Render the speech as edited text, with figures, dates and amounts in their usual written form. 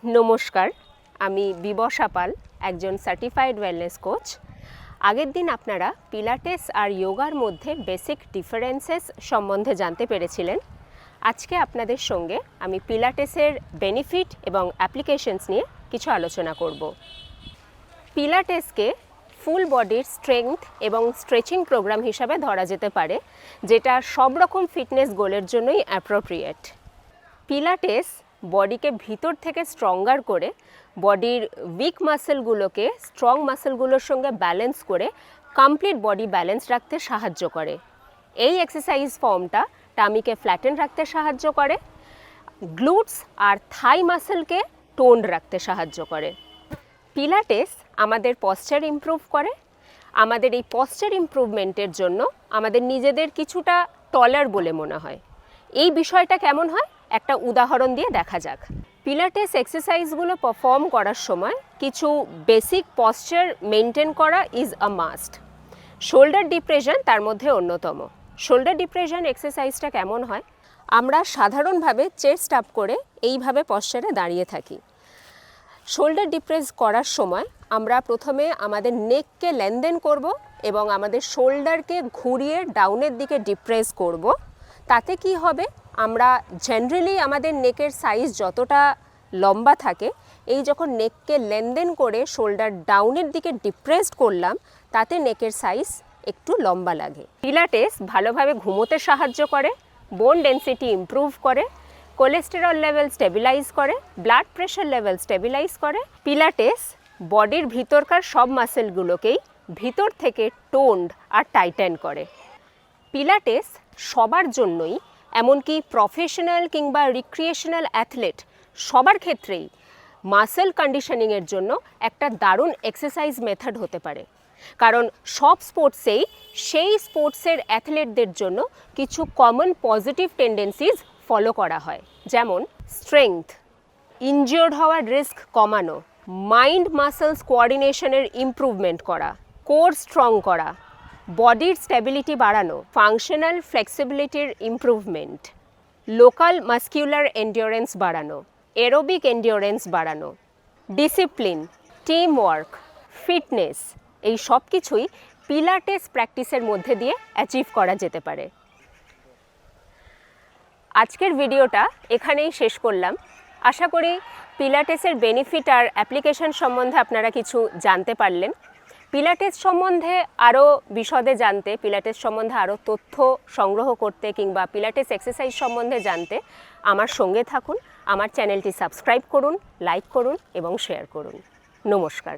নমস্কার, আমি বিবশা পাল, একজন সার্টিফাইড ওয়েলনেস কোচ। আগের দিন আপনারা পিলাটেস আর যোগার মধ্যে বেসিক ডিফারেন্সেস সম্বন্ধে জানতে পেরেছিলেন। আজকে আপনাদের সঙ্গে আমি পিলাটেসের বেনিফিট এবং অ্যাপ্লিকেশনস নিয়ে কিছু আলোচনা করব। পিলাটেসকে ফুল বডির স্ট্রেংথ এবং স্ট্রেচিং প্রোগ্রাম হিসাবে ধরা যেতে পারে, যেটা সব রকম ফিটনেস গোলের জন্যই অ্যাপ্রোপ্রিয়েট। পিলাটেস বডিকে ভিতর থেকে স্ট্রঙ্গার করে বডির উইক মাসেলগুলোকে স্ট্রং মাসেলগুলোর সঙ্গে ব্যালেন্স করে কমপ্লিট বডি ব্যালেন্স রাখতে সাহায্য করে। এই এক্সারসাইজ ফর্মটা টামিকে ফ্ল্যাটেন রাখতে সাহায্য করে, গ্লুটস আর থাই মাসেলকে টোন্ড রাখতে সাহায্য করে। পিলাটেস আমাদের পশ্চার ইমপ্রুভ করে। আমাদের এই পশ্চার ইমপ্রুভমেন্টের জন্য আমাদের নিজেদের কিছুটা টলার বলে মনে হয়। এই বিষয়টা কেমন হয় একটা উদাহরণ দিয়ে দেখা যাক। পিলাটেস এক্সারসাইজগুলো পারফর্ম করার সময় কিছু বেসিক পশ্চার মেনটেন করা is a must. Shoulder depression তার মধ্যে অন্যতম। শোল্ডার ডিপ্রেশন এক্সারসাইজটা কেমন হয়? আমরা সাধারণভাবে চেস্ট আপ করে এইভাবে পশ্চারে দাঁড়িয়ে থাকি। শোল্ডার ডিপ্রেস করার সময় আমরা প্রথমে আমাদের নেককে লেনদেন করব এবং আমাদের শোল্ডারকে ঘুরিয়ে ডাউনের দিকে ডিপ্রেস করব। তাতে কি হবে, আমরা জেনারেলি আমাদের নেকের সাইজ যতটা লম্বা থাকে, এই যখন নেককে লেনদেন করে শোল্ডার ডাউনের দিকে ডিপ্রেসড করলাম, তাতে নেকের সাইজ একটু লম্বা লাগে। পিলাটেস ভালোভাবে ঘুমোতে সাহায্য করে, বোন ডেন্সিটি ইমপ্রুভ করে, কোলেস্টেরল লেভেল স্টেবিলাইজ করে, ব্লাড প্রেশার লেভেল স্টেবিলাইজ করে। পিলাটেস বডির ভিতরকার সব মাসেলগুলোকেই ভিতর থেকে টোন্ড আর টাইটেন করে। পিলাটেস সবার জন্যই, এমনকি প্রফেশনাল কিংবা রিক্রিয়েশনাল অ্যাথলেট সবার ক্ষেত্রেই মাসেল কন্ডিশনিংয়ের জন্য একটা দারুণ এক্সারসাইজ মেথড হতে পারে। কারণ সব স্পোর্টসেই সেই স্পোর্টসের অ্যাথলেটদের জন্য কিছু কমন পজিটিভ টেন্ডেন্সিজ ফলো করা হয়, যেমন স্ট্রেংথ, ইনজিওর্ড হওয়ার রিস্ক কমানো, মাইন্ড মাসেলস কোঅর্ডিনেশনের ইমপ্রুভমেন্ট করা, কোর স্ট্রং করা, বডির স্টেবিলিটি বাড়ানো, ফাংশনাল ফ্লেক্সিবিলিটির ইমপ্রুভমেন্ট, লোকাল মাস্কিউলার এন্ডিওরেন্স বাড়ানো, এরোবিক এন্ডিওরেন্স বাড়ানো, ডিসিপ্লিন, টিম ওয়ার্ক, ফিটনেস, এই সব কিছুই পিলাটেস প্র্যাকটিসের মধ্যে দিয়ে অ্যাচিভ করা যেতে পারে। আজকের ভিডিওটা এখানেই শেষ করলাম। আশা করি পিলাটেসের বেনিফিট আর অ্যাপ্লিকেশন সম্বন্ধে আপনারা কিছু জানতে পারলেন। পিলাটেস সম্বন্ধে আরও বিশদে জানতে, পিলাটেস সম্বন্ধে আরও তথ্য সংগ্রহ করতে কিংবা পিলাটেস এক্সারসাইজ সম্বন্ধে জানতে আমার সঙ্গে থাকুন। আমার চ্যানেলটি সাবস্ক্রাইব করুন, লাইক করুন এবং শেয়ার করুন। নমস্কার।